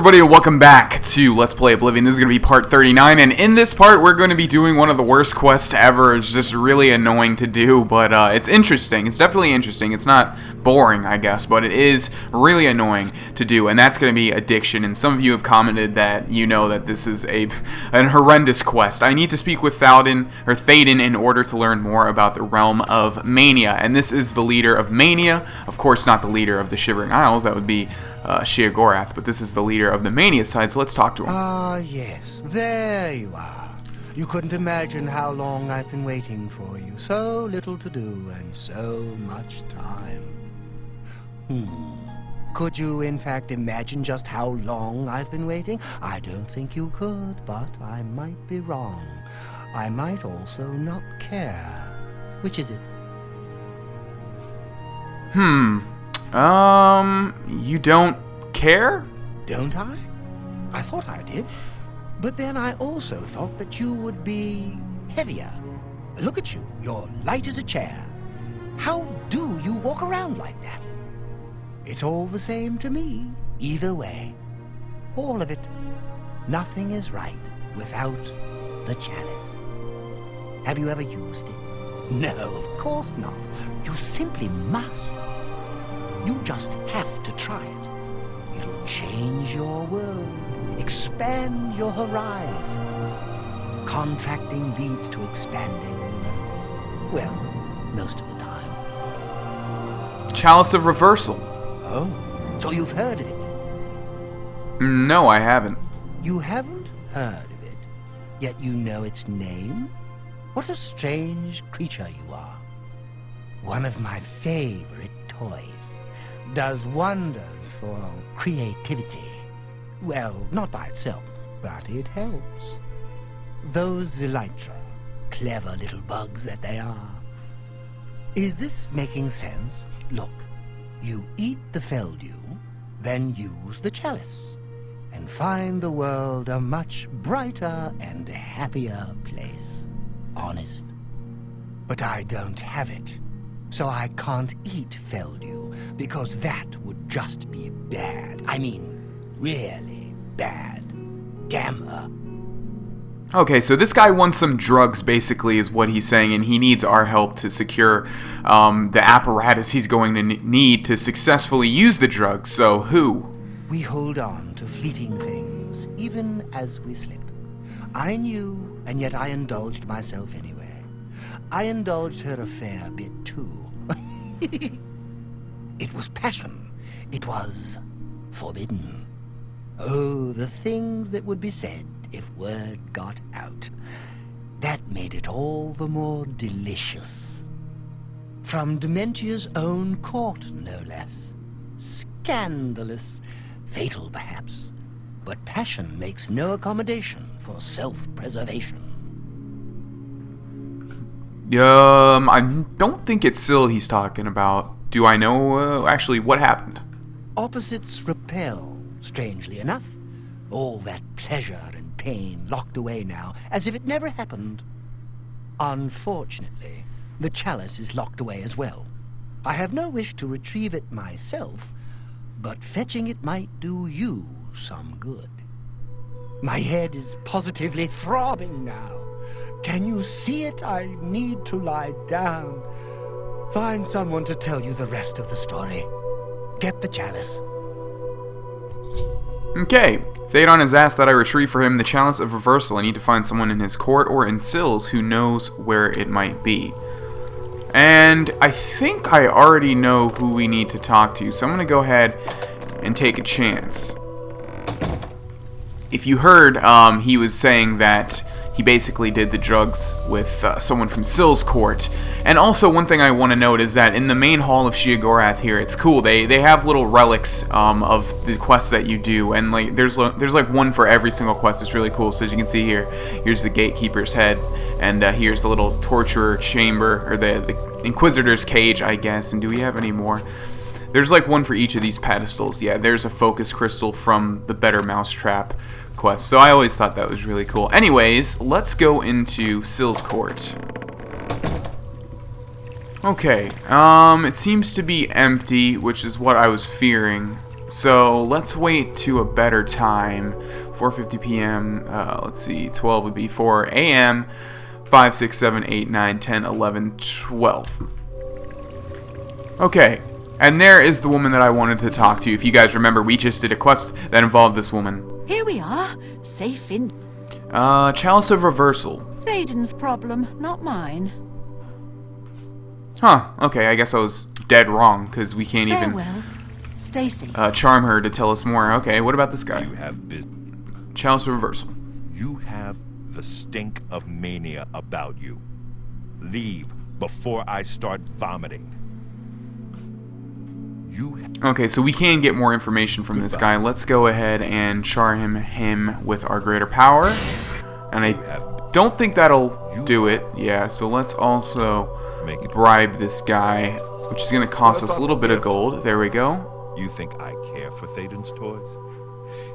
everybody, and welcome back to Let's Play Oblivion. This is going to be part 39, and in this part, we're going to be doing one of the worst quests ever. It's just really annoying to do, but it's interesting. It's definitely interesting. It's not boring, I guess, but it is really annoying to do, and that's going to be addiction. And some of you have commented that you know that this is an horrendous quest. I need to speak with Thaden in order to learn more about the realm of Mania, and this is the leader of Mania. Of course, not the leader of the Shivering Isles. That would be Sheogorath, but this is the leader of the Mania side, so let's talk to him. Ah, yes. There you are. You couldn't imagine how long I've been waiting for you. So little to do and so much time. Could you, in fact, imagine just how long I've been waiting? I don't think you could, but I might be wrong. I might also not care. Which is it? You don't care? Don't I? I thought I did. But then I also thought that you would be heavier. Look at you. You're light as a chair. How do you walk around like that? It's all the same to me, either way. All of it. Nothing is right without the chalice. Have you ever used it? No, of course not. You simply must. You just have to try it. It'll change your world, expand your horizons. Contracting leads to expanding, you know. Well, most of the time. Chalice of Reversal. Oh, so you've heard of it? No, I haven't. You haven't heard of it, yet you know its name? What a strange creature you are. One of my favorite toys. Does wonders for creativity. Well, not by itself, but it helps. Those elytra, clever little bugs that they are. Is this making sense? Look, you eat the feldew, then use the chalice, and find the world a much brighter and happier place. Honest. But I don't have it. So I can't eat feldew, because that would just be bad. I mean, really bad. Damn her. Okay, so this guy wants some drugs, basically, is what he's saying, and he needs our help to secure the apparatus he's going to need to successfully use the drugs. So, who? We hold on to fleeting things, even as we slip. I knew, and yet I indulged myself anyway. I indulged her a fair bit, too. It was passion. It was forbidden. Oh, the things that would be said if word got out. That made it all the more delicious. From Dementia's own court, no less. Scandalous. Fatal, perhaps. But passion makes no accommodation for self-preservation. I don't think it's Syl he's talking about. Do I know, actually, what happened? Opposites repel, strangely enough. All that pleasure and pain locked away now, as if it never happened. Unfortunately, the chalice is locked away as well. I have no wish to retrieve it myself, but fetching it might do you some good. My head is positively throbbing now. Can you see it? I need to lie down. Find someone to tell you the rest of the story. Get the chalice. Okay. Thaden has asked that I retrieve for him the Chalice of Reversal. I need to find someone in his court or in Syl's who knows where it might be. And I think I already know who we need to talk to, so I'm going to go ahead and take a chance. If you heard, he was saying that he basically did the drugs with someone from Syl's court. And also, one thing I want to note is that in the main hall of Sheogorath here, it's cool. They have little relics of the quests that you do, and like there's like one for every single quest. It's really cool. So as you can see here, here's the gatekeeper's head, and here's the little torturer chamber, or the inquisitor's cage, I guess. And do we have any more? There's like one for each of these pedestals. Yeah, there's a focus crystal from the Better Mousetrap quest. So I always thought that was really cool. Anyways, let's go into Syl's court. Okay, it seems to be empty, which is what I was fearing. So let's wait to a better time. 4:50 p.m. Let's see, 12 would be 4 a.m. 5, 6, 7, 8, 9, 10, 11, 12. Okay, and there is the woman that I wanted to talk to. If you guys remember, we just did a quest that involved this woman. Here we are, safe in... Chalice of Reversal. Thaden's problem, not mine. Huh, okay, I guess I was dead wrong, because we can't Farewell. Stay safe. charm her to tell us more. Okay, what about this guy? You have Chalice of Reversal. You have the stink of mania about you. Leave before I start vomiting. Okay, so we can get more information from this guy. Let's go ahead and charm him with our greater power. And I don't think that'll do it. Yeah, so let's also bribe this guy, which is going to cost us a little bit of gold. There we go. You think I care for Thaden's toys?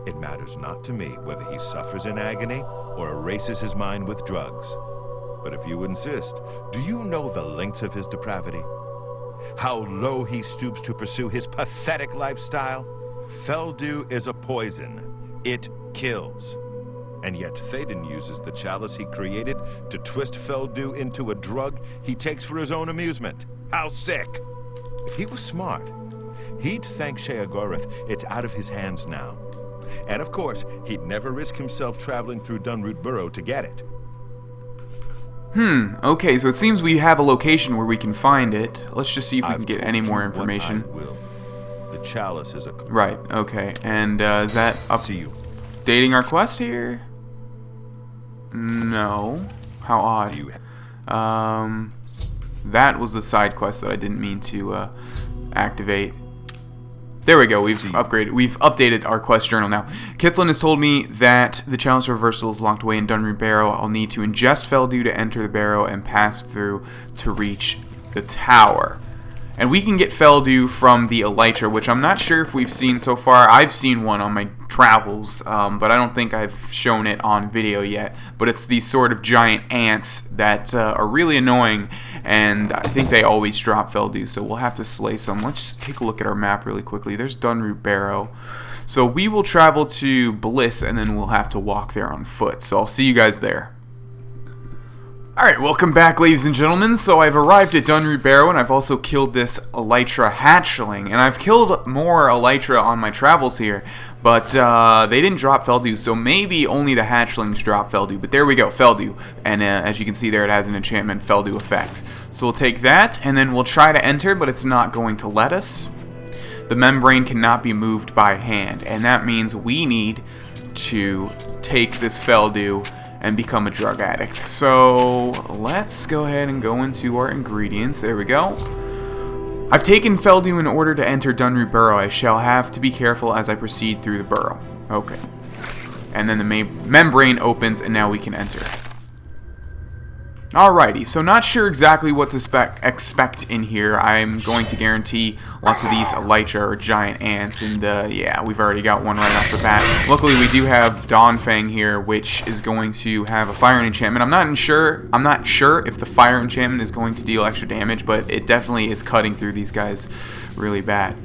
It matters not to me whether he suffers in agony or erases his mind with drugs. But if you insist, do you know the lengths of his depravity? How low he stoops to pursue his pathetic lifestyle? Feldew is a poison. It kills. And yet Thaden uses the chalice he created to twist Feldew into a drug he takes for his own amusement. How sick! If he was smart, he'd thank Sheogorath it's out of his hands now. And of course, he'd never risk himself traveling through Dunroot Burrow to get it. Okay, so it seems we have a location where we can find it. Let's just see if we can get any more information. The chalice is a... Right, okay. And is that updating our quest here? No. How odd. That was the side quest that I didn't mean to activate. There we go, we've updated our quest journal now. Kithlin has told me that the Chalice of Reversal is locked away in Dunroot Barrow. I'll need to ingest Feldew to enter the barrow and pass through to reach the tower. And we can get Feldew from the elytra, which I'm not sure if we've seen so far. I've seen one on my travels, but I don't think I've shown it on video yet. But it's these sort of giant ants that are really annoying, and I think they always drop Feldew, so we'll have to slay some. Let's take a look at our map really quickly. There's Dunroot Barrow. So we will travel to Bliss, and then we'll have to walk there on foot. So I'll see you guys there. Alright, welcome back, ladies and gentlemen. So I've arrived at Dunroot Barrow, and I've also killed this elytra hatchling. And I've killed more elytra on my travels here, but they didn't drop Feldew, so maybe only the hatchlings drop Feldew. But there we go, Feldew. And as you can see there, it has an enchantment Feldew effect. So we'll take that, and then we'll try to enter, but it's not going to let us. The membrane cannot be moved by hand, and that means we need to take this Feldew and become a drug addict. So let's go ahead and go into our ingredients. There we go. I've taken Feldew in order to enter Dunroot Burrow. I shall have to be careful as I proceed through the burrow. Okay. And then the membrane opens, and now we can enter. Alrighty, so not sure exactly what to expect in here. I'm going to guarantee lots of these elytra or giant ants, and yeah, we've already got one right off the bat. Luckily, we do have Dawnfang here, which is going to have a fire enchantment. I'm not sure if the fire enchantment is going to deal extra damage, but it definitely is cutting through these guys really bad.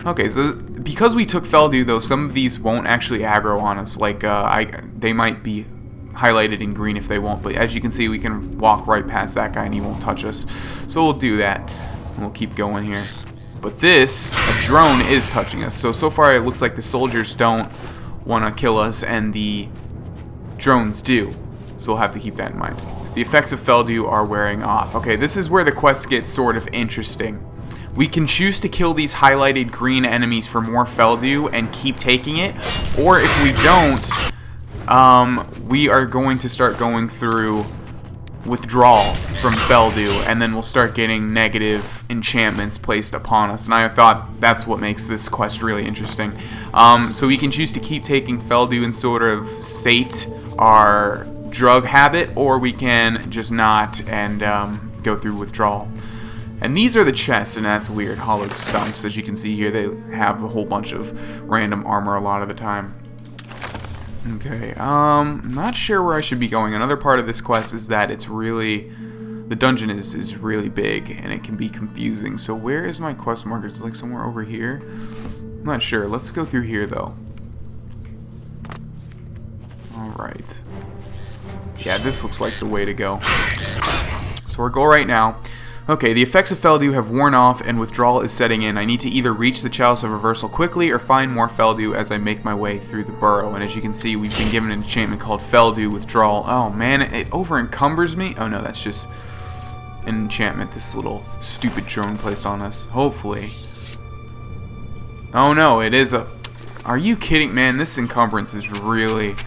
Okay, so because we took Feldew, though, some of these won't actually aggro on us. Like, they might be highlighted in green if they won't, but as you can see, we can walk right past that guy and he won't touch us. So we'll do that, and we'll keep going here. But this, a drone is touching us. So far it looks like the soldiers don't want to kill us, and the drones do. So we'll have to keep that in mind. The effects of Feldew are wearing off. Okay, this is where the quest gets sort of interesting. We can choose to kill these highlighted green enemies for more Feldew and keep taking it, or if we don't, we are going to start going through withdrawal from Feldew, and then we'll start getting negative enchantments placed upon us. And I thought that's what makes this quest really interesting. So we can choose to keep taking Feldew and sort of sate our drug habit, or we can just not and go through withdrawal. And these are the chests, and that's weird. Hollowed stumps, as you can see here, they have a whole bunch of random armor a lot of the time. Okay, not sure where I should be going. Another part of this quest is that it's really, the dungeon is really big, and it can be confusing. So where is my quest marker? It's like somewhere over here. not sure. Let's go through here, though. Alright. Yeah, this looks like the way to go. So our goal right now... Okay, the effects of Feldew have worn off and withdrawal is setting in. I need to either reach the Chalice of Reversal quickly or find more Feldew as I make my way through the Burrow. And as you can see, we've been given an enchantment called Feldew Withdrawal. Oh man, it over-encumbers me? Oh no, that's just an enchantment this little stupid drone placed on us. Hopefully. Oh no, it is a... Are you kidding? Man, this encumbrance is really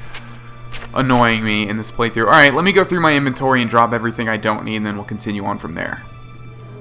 annoying me in this playthrough. Alright, let me go through my inventory and drop everything I don't need, and then we'll continue on from there.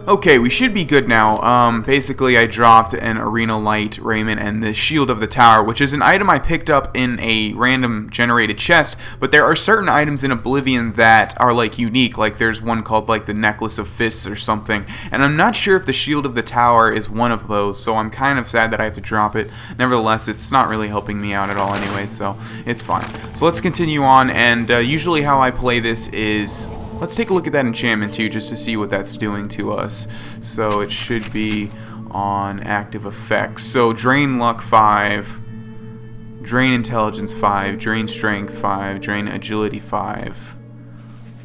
Okay, we should be good now. Basically, I dropped an Arena Light Raiment and the Shield of the Tower, which is an item I picked up in a random generated chest, but there are certain items in Oblivion that are, like, unique. Like, there's one called, like, the Necklace of Fists or something, and I'm not sure if the Shield of the Tower is one of those, so I'm kind of sad that I have to drop it. Nevertheless, it's not really helping me out at all anyway, so it's fine. So let's continue on, and usually how I play this is... Let's take a look at that enchantment too, just to see what that's doing to us. So it should be on active effects. So drain luck 5, drain intelligence 5, drain strength 5, drain agility 5.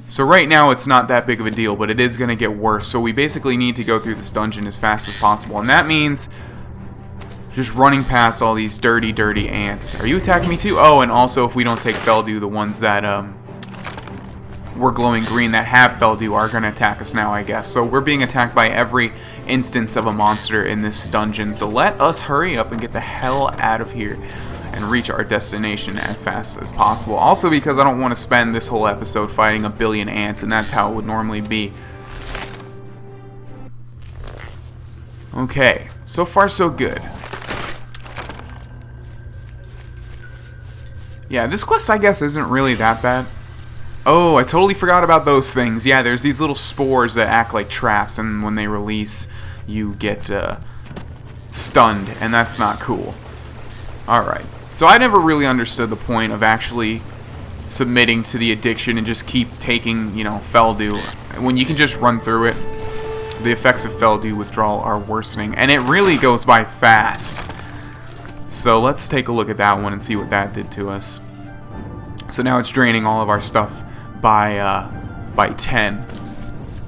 So right now it's not that big of a deal, but it is going to get worse. So we basically need to go through this dungeon as fast as possible. And that means just running past all these dirty, dirty ants. Are you attacking me too? Oh, and also if we don't take Feldew, the ones that were glowing green that have Feldew are going to attack us now, I guess. So we're being attacked by every instance of a monster in this dungeon. So let us hurry up and get the hell out of here and reach our destination as fast as possible. Also because I don't want to spend this whole episode fighting a billion ants, and that's how it would normally be. Okay, so far so good. Yeah, this quest I guess isn't really that bad. Oh, I totally forgot about those things. Yeah, there's these little spores that act like traps, and when they release, you get stunned, and that's not cool. Alright, so I never really understood the point of actually submitting to the addiction and just keep taking, you know, Feldew. When you can just run through it, the effects of Feldew withdrawal are worsening, and it really goes by fast. So let's take a look at that one and see what that did to us. So now it's draining all of our stuff by 10.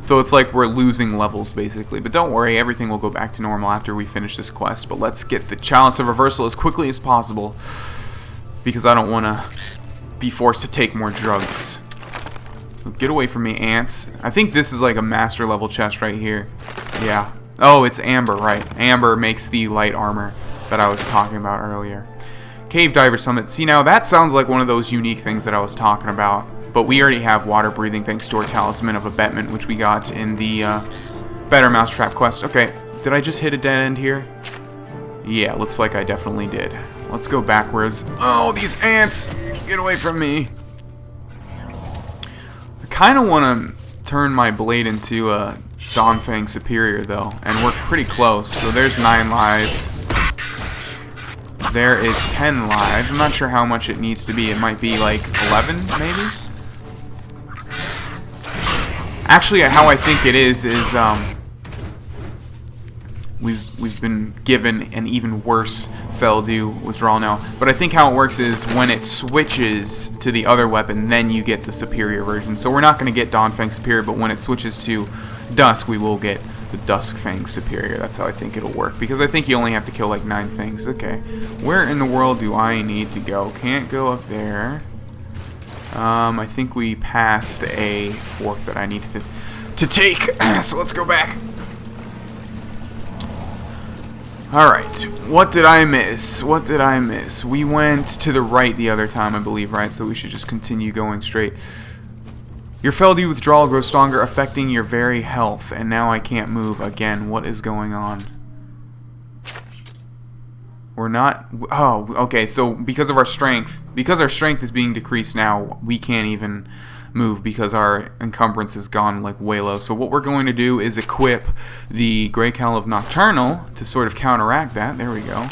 So it's like we're losing levels basically. But don't worry, everything will go back to normal after we finish this quest. But let's get the Chalice of Reversal as quickly as possible, because I don't want to be forced to take more drugs. Get away from me, ants. I think this is like a master level chest right here. Yeah. Oh, it's Amber, right. Amber makes the light armor that I was talking about earlier. Cave Diver Summit. See, now that sounds like one of those unique things that I was talking about. But we already have water breathing thanks to our Talisman of Abetment, which we got in the Better Mousetrap quest. Okay, did I just hit a dead end here? Yeah, looks like I definitely did. Let's go backwards. Oh, these ants! Get away from me! I kind of want to turn my blade into a Dawnfang Superior, though. And we're pretty close. So there's 9 lives. There is 10 lives. I'm not sure how much it needs to be. It might be like 11, maybe? Actually, how I think it is we've been given an even worse Feldew withdrawal now. But I think how it works is when it switches to the other weapon, then you get the superior version. So we're not going to get Dawnfang Superior, but when it switches to Dusk, we will get the Duskfang Superior. That's how I think it'll work, because I think you only have to kill like 9 things. Okay, where in the world do I need to go? Can't go up there. I think we passed a fork that I needed to take, so let's go back. Alright, what did I miss? What did I miss? We went to the right the other time, I believe, right? So we should just continue going straight. Your Feldew withdrawal grows stronger, affecting your very health, and now I can't move again. What is going on? We're not... Oh, okay, so because of our strength is being decreased now, we can't even move because our encumbrance has gone like way low. So what we're going to do is equip the Grey Cowl of Nocturnal to sort of counteract that. There we go.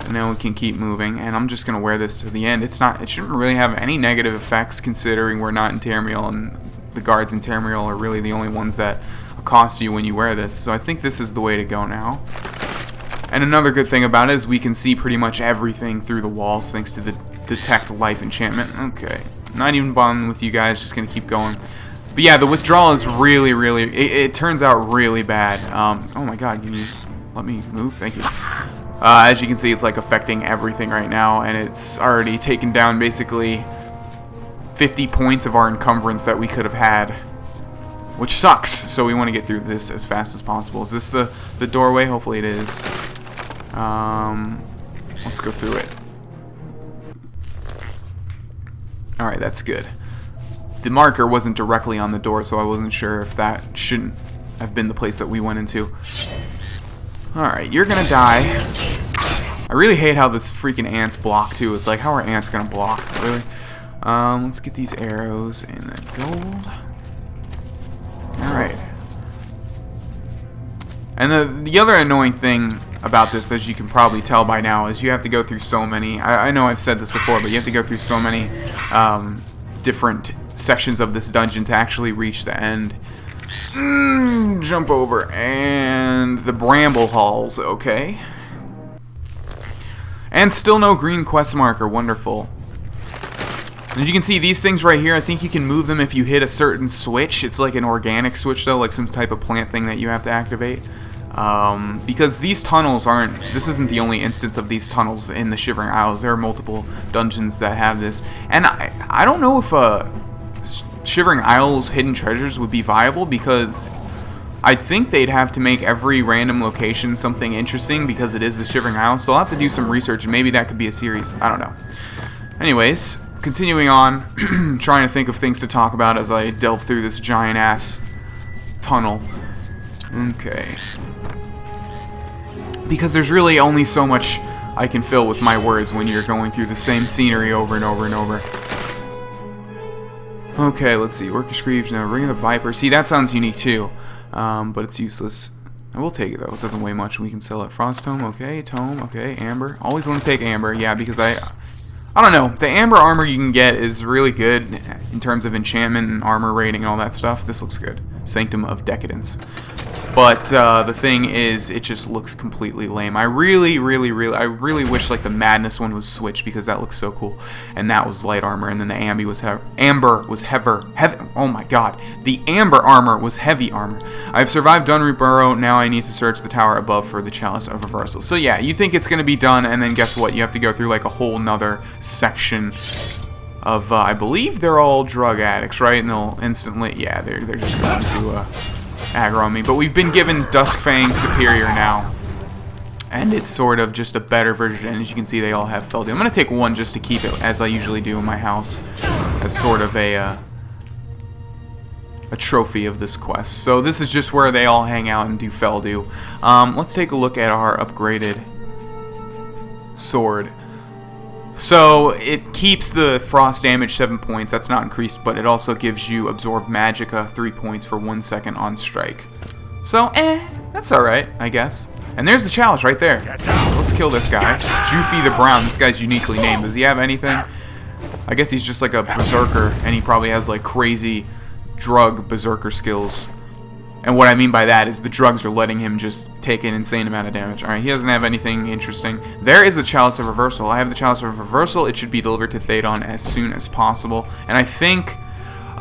And now we can keep moving, and I'm just going to wear this to the end. It shouldn't really have any negative effects considering we're not in Tamriel, and the guards in Tamriel are really the only ones that accost you when you wear this. So I think this is the way to go now. And another good thing about it is we can see pretty much everything through the walls thanks to the detect life enchantment. Okay, not even bothering with you guys, just gonna keep going. But yeah, the withdrawal is really, it turns out really bad. Oh my god, can you let me move? Thank you. As you can see, it's like affecting everything right now, and it's already taken down basically 50 points of our encumbrance that we could have had, which sucks. So we want to get through this as fast as possible. Is this the doorway? Hopefully it is. Let's go through it. Alright, that's good. The marker wasn't directly on the door, so I wasn't sure if that shouldn't have been the place that we went into. Alright, you're gonna die. I really hate how this freaking ants block, too. It's like, how are ants gonna block? Really? Let's get these arrows and that gold. Alright. And the other annoying thing about this, as you can probably tell by now, is you have to go through so many... I know I've said this before, but you have to go through so many different sections of this dungeon to actually reach the end. Jump over. And the bramble halls, okay. And still no green quest marker. Wonderful. And as you can see, these things right here, I think you can move them if you hit a certain switch. It's like an organic switch, though, like some type of plant thing that you have to activate. Because these tunnels aren't... This isn't the only instance of these tunnels in the Shivering Isles. There are multiple dungeons that have this. And I don't know if Shivering Isles hidden treasures would be viable, because I think they'd have to make every random location something interesting, because it is the Shivering Isles. So I'll have to do some research, and maybe that could be a series. I don't know. Anyways, continuing on, trying to think of things to talk about as I delve through this giant-ass tunnel. Okay. Because there's really only so much I can fill with my words when you're going through the same scenery over and over and over. Okay, let's see. Orcish Greaves, no. Ring of the Viper. See, that sounds unique too. But it's useless. I will take it though. It doesn't weigh much. We can sell it. Frost Tome, okay. Tome, okay. Amber. Always want to take Amber, yeah, because I don't know. The Amber armor you can get is really good in terms of enchantment and armor rating and all that stuff. This looks good. Sanctum of Decadence. But the thing is, it just looks completely lame. I really wish like the Madness one was switched, because that looks so cool. And that was light armor, and then the Amber was oh my god, the Amber armor was heavy armor. I've survived Dunroot Burrow. Now I need to search the tower above for the Chalice of Reversal. So yeah, you think it's gonna be done, and then guess what? You have to go through like a whole nother section of I believe they're all drug addicts, right? And they'll instantly, yeah, they're just going to aggro on me. But we've been given Duskfang Superior now, and it's sort of just a better version. And as you can see, they all have Feldew. I'm going to take one just to keep it, as I usually do in my house, as sort of a trophy of this quest. So this is just where they all hang out and do Feldew. Let's take a look at our upgraded sword. So it keeps the frost damage 7 points. That's not increased, but it also gives you Absorb Magicka 3 points for 1 second on strike. So, that's alright, I guess. And there's the chalice right there. So let's kill this guy. Juffy the Brown. This guy's uniquely named. Does he have anything? I guess he's just like a berserker, and he probably has like crazy drug berserker skills. And what I mean by that is the drugs are letting him just take an insane amount of damage. Alright, he doesn't have anything interesting. There is the Chalice of Reversal. I have the Chalice of Reversal. It should be delivered to Thadon as soon as possible. And I think...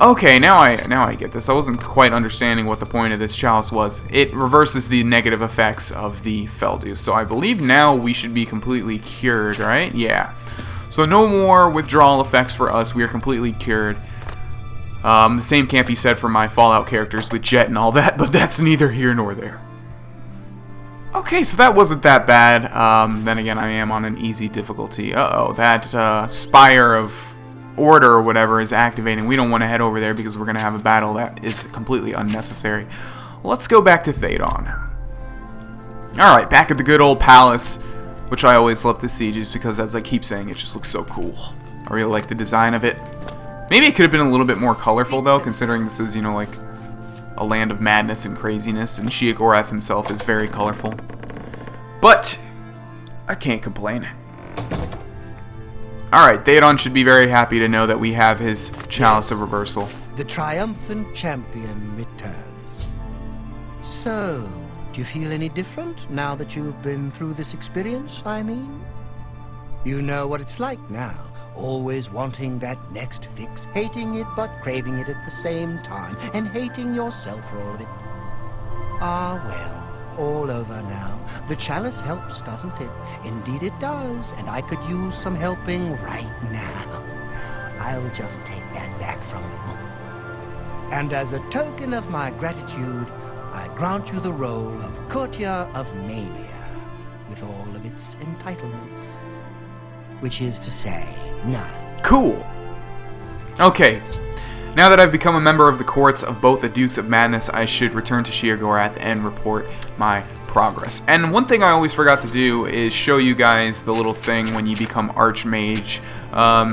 Okay, now I get this. I wasn't quite understanding what the point of this chalice was. It reverses the negative effects of the Feldew. So I believe now we should be completely cured, right? Yeah. So no more withdrawal effects for us. We are completely cured. The same can't be said for my Fallout characters with Jet and all that, but that's neither here nor there. Okay, so that wasn't that bad. Then again, I am on an easy difficulty. Uh-oh, that Spire of Order or whatever is activating. We don't want to head over there because we're going to have a battle that is completely unnecessary. Let's go back to Thadon. Alright, back at the good old palace, which I always love to see just because, as I keep saying, it just looks so cool. I really like the design of it. Maybe it could have been a little bit more colorful, though, considering this is, you know, like a land of madness and craziness, and Sheogorath himself is very colorful. But I can't complain. Alright, Thadon should be very happy to know that we have his Chalice of Reversal. The triumphant champion returns. So, Do you feel any different now that you've been through this experience, I mean? You know what it's like now, always wanting that next fix, hating it but craving it at the same time, and hating yourself for all of it. Ah, well, all over now. The chalice helps, doesn't it? Indeed it does, and I could use some helping right now. I'll just take that back from you. And as a token of my gratitude, I grant you the role of Courtier of Mania, with all of its entitlements. Which is to say, none. Cool. Okay. Now that I've become a member of the courts of both the Dukes of Madness, I should return to Sheogorath and report my progress. And one thing I always forgot to do is show you guys the little thing when you become Archmage.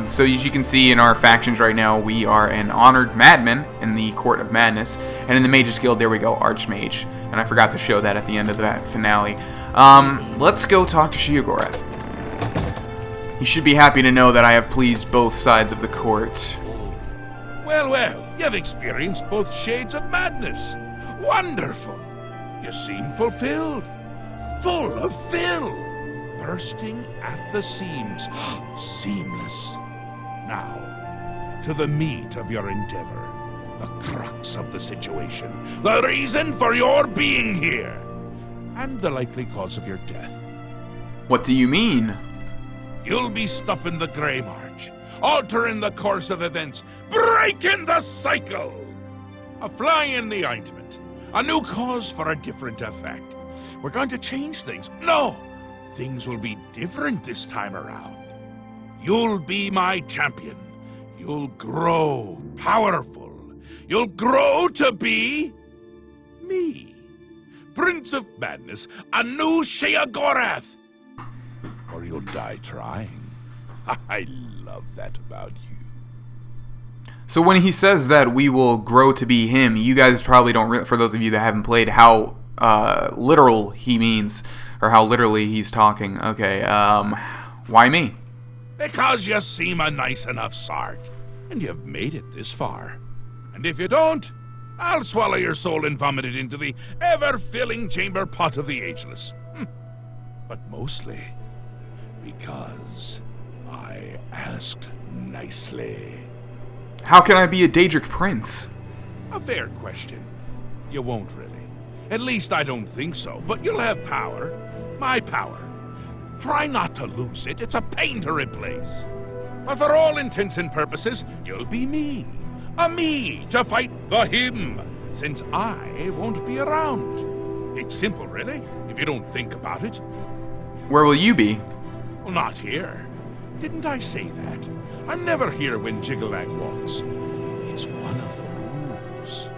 So as you can see in our factions right now, we are an honored madman in the Court of Madness, and in the Mages Guild, there we go, Archmage. And I forgot to show that at the end of that finale. Let's go talk to Sheogorath. You should be happy to know that I have pleased both sides of the court. Well, well, you've experienced both shades of madness. Wonderful. You seem fulfilled. Full of fill. Bursting at the seams. Seamless. Now, to the meat of your endeavor. The crux of the situation. The reason for your being here. And the likely cause of your death. What do you mean? You'll be stopping the Grey March, altering the course of events, breaking the cycle! A fly in the ointment, a new cause for a different effect. We're going to change things. No! Things will be different this time around. You'll be my champion. You'll grow powerful. You'll grow to be... me. Prince of Madness, a new Sheogorath. Or you'll die trying. I love that about you. So when he says that we will grow to be him, you guys probably don't, for those of you that haven't played, how literal he means, or how literally he's talking. Okay, why me? Because you seem a nice enough sort, and you've made it this far. And if you don't, I'll swallow your soul and vomit it into the ever-filling chamber pot of the ageless. But mostly... because I asked nicely. How can I be a Daedric prince? A fair question. You won't really. At least I don't think so, but you'll have power. My power. Try not to lose it. It's a pain to replace. But for all intents and purposes, you'll be me. A me to fight the him, since I won't be around. It's simple, really, if you don't think about it. Where will you be? Well, not here. Didn't I say that? I'm never here when Jiggalag walks. It's one of the rules.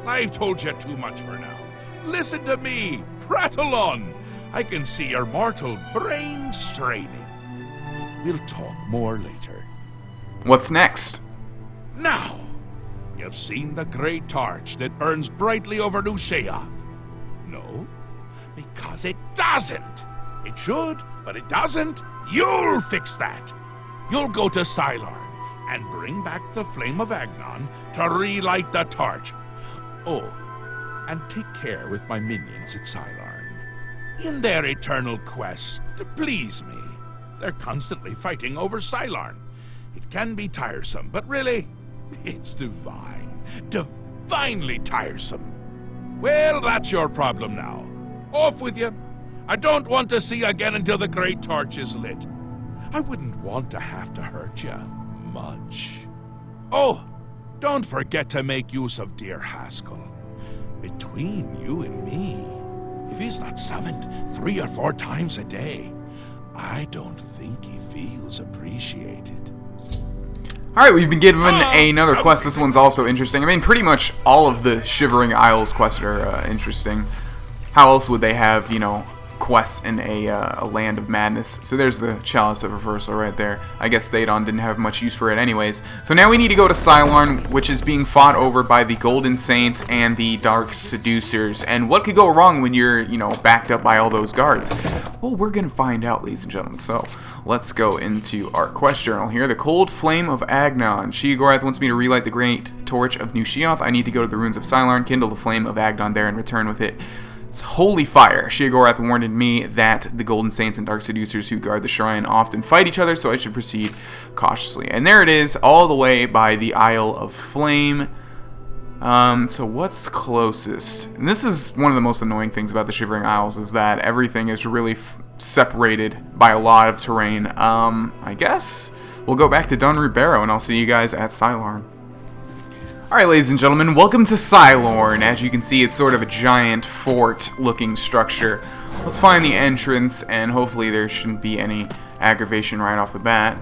I've told you too much for now. Listen to me. Prattle on. I can see your mortal brain straining. We'll talk more later. What's next? Now, you've seen the great torch that burns brightly over New Sheogorath. No, because it doesn't. It should, but it doesn't. You'll fix that. You'll go to Cylorn and bring back the flame of Agnon to relight the torch. Oh, and take care with my minions at Cylorn. In their eternal quest to please me, they're constantly fighting over Cylorn. It can be tiresome, but really, it's divine. Divinely tiresome. Well, that's your problem now. Off with you. I don't want to see you again until the great torch is lit. I wouldn't want to have to hurt you much. Oh, don't forget to make use of dear Haskell. Between you and me, if he's not summoned 3 or 4 times a day, I don't think he feels appreciated. Alright, we've been given another quest. This one's also interesting. I mean, pretty much all of the Shivering Isles quests are interesting. How else would they have, you know, quests in a land of madness? So there's the Chalice of Reversal right there. I guess Theodon didn't have much use for it anyways. So now we need to go to Cylorn, which is being fought over by the Golden Saints and the Dark Seducers. And what could go wrong when you're, you know, backed up by all those guards? Well, we're going to find out, ladies and gentlemen. So let's go into our quest journal here. The Cold Flame of Agnon. Sheogorath wants me to relight the great torch of New Sheogorath. I need to go to the ruins of Cylorn, kindle the flame of Agnon there, and return with it It's holy fire. Sheogorath warned me that the Golden Saints and Dark Seducers who guard the shrine often fight each other, so I should proceed cautiously. And there it is, all the way by the Isle of Flame. So what's closest? And this is one of the most annoying things about the Shivering Isles, is that everything is really separated by a lot of terrain. I guess we'll go back to Dunroot Burrow, and I'll see you guys at Cylorn. Alright, ladies and gentlemen, welcome to Cylorn. As you can see, it's sort of a giant fort-looking structure. Let's find the entrance, and hopefully there shouldn't be any aggravation right off the bat.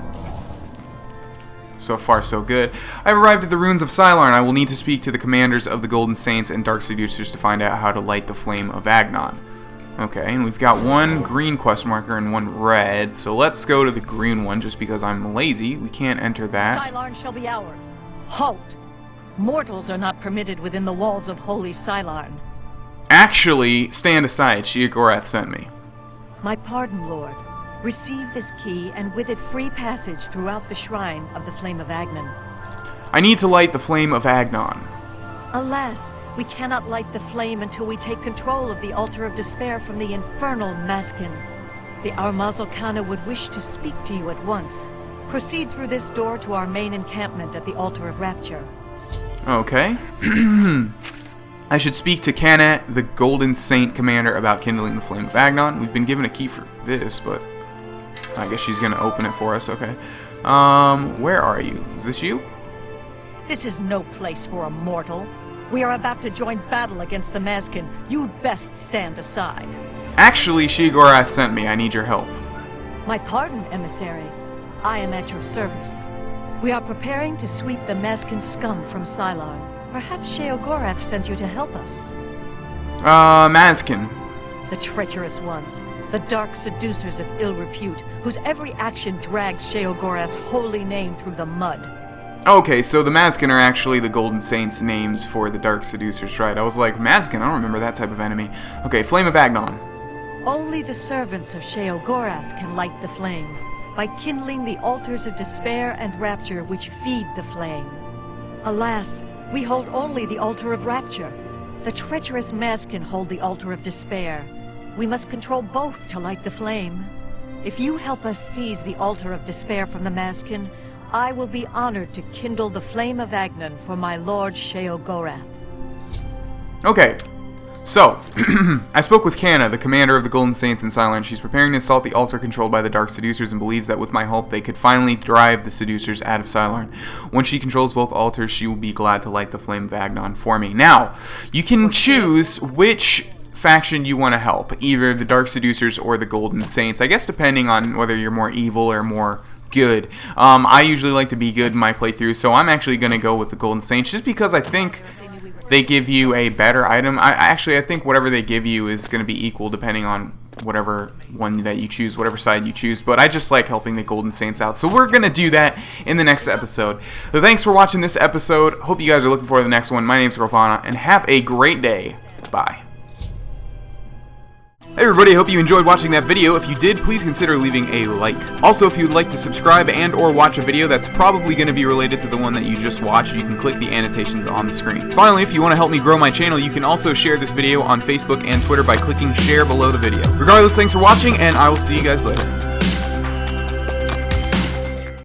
So far, so good. I've arrived at the ruins of Cylorn. I will need to speak to the commanders of the Golden Saints and Dark Seducers to find out how to light the flame of Agnon. Okay, and we've got one green quest marker and one red, so let's go to the green one just because I'm lazy. We can't enter that. Cylorn shall be ours. Halt! Mortals are not permitted within the walls of holy Cylorn. Actually, stand aside. Sheogorath sent me. My pardon, Lord. Receive this key, and with it free passage throughout the shrine of the Flame of Agnon. I need to light the flame of Agnon. Alas, we cannot light the flame until we take control of the Altar of Despair from the infernal Maskin. The Armazel Khana would wish to speak to you at once. Proceed through this door to our main encampment at the Altar of Rapture. Okay. I should speak to Khana, the Golden Saint Commander, about kindling the flame of Agnon. We've been given a key for this, but I guess she's gonna open it for us. Okay. Where are you? Is this you? This is no place for a mortal. We are about to join battle against the Maskin. You'd best stand aside. Actually, Sheogorath sent me. I need your help. My pardon, emissary. I am at your service. We are preparing to sweep the Maskin scum from Cylorn. Perhaps Sheogorath sent you to help us. Maskin. The treacherous ones. The dark seducers of ill repute, whose every action drags Sheogorath's holy name through the mud. Okay, so the Maskin are actually the Golden Saints' names for the Dark Seducers, right? I was like, Maskin? I don't remember that type of enemy. Okay, Flame of Agnon. Only the servants of Sheogorath can light the flame, by kindling the altars of despair and rapture which feed the flame. Alas, we hold only the altar of rapture. The treacherous Maskin hold the altar of despair. We must control both to light the flame. If you help us seize the altar of despair from the Maskin, I will be honored to kindle the flame of Agnon for my lord Sheogorath. Okay, so, I spoke with Khana, the commander of the Golden Saints in Cylorn. She's preparing to assault the altar controlled by the Dark Seducers and believes that with my help they could finally drive the Seducers out of Cylorn. Once she controls both altars, she will be glad to light the flame of Agnon for me. Now, you can choose which faction you want to help, either the Dark Seducers or the Golden Saints. I guess depending on whether you're more evil or more good. I usually like to be good in my playthrough, so I'm actually going to go with the Golden Saints just because I think they give you a better item. I think whatever they give you is going to be equal depending on whatever one that you choose, whatever side you choose, but I just like helping the Golden Saints out, so we're going to do that in the next episode. So thanks for watching this episode. Hope you guys are looking forward to the next one. My name's Grohlvana, and have a great day. Bye. Hey everybody, hope you enjoyed watching that video. If you did, please consider leaving a like. Also, if you'd like to subscribe and or watch a video that's probably going to be related to the one that you just watched, you can click the annotations on the screen. Finally, if you want to help me grow my channel, you can also share this video on Facebook and Twitter by clicking share below the video. Regardless, thanks for watching, and I will see you guys later.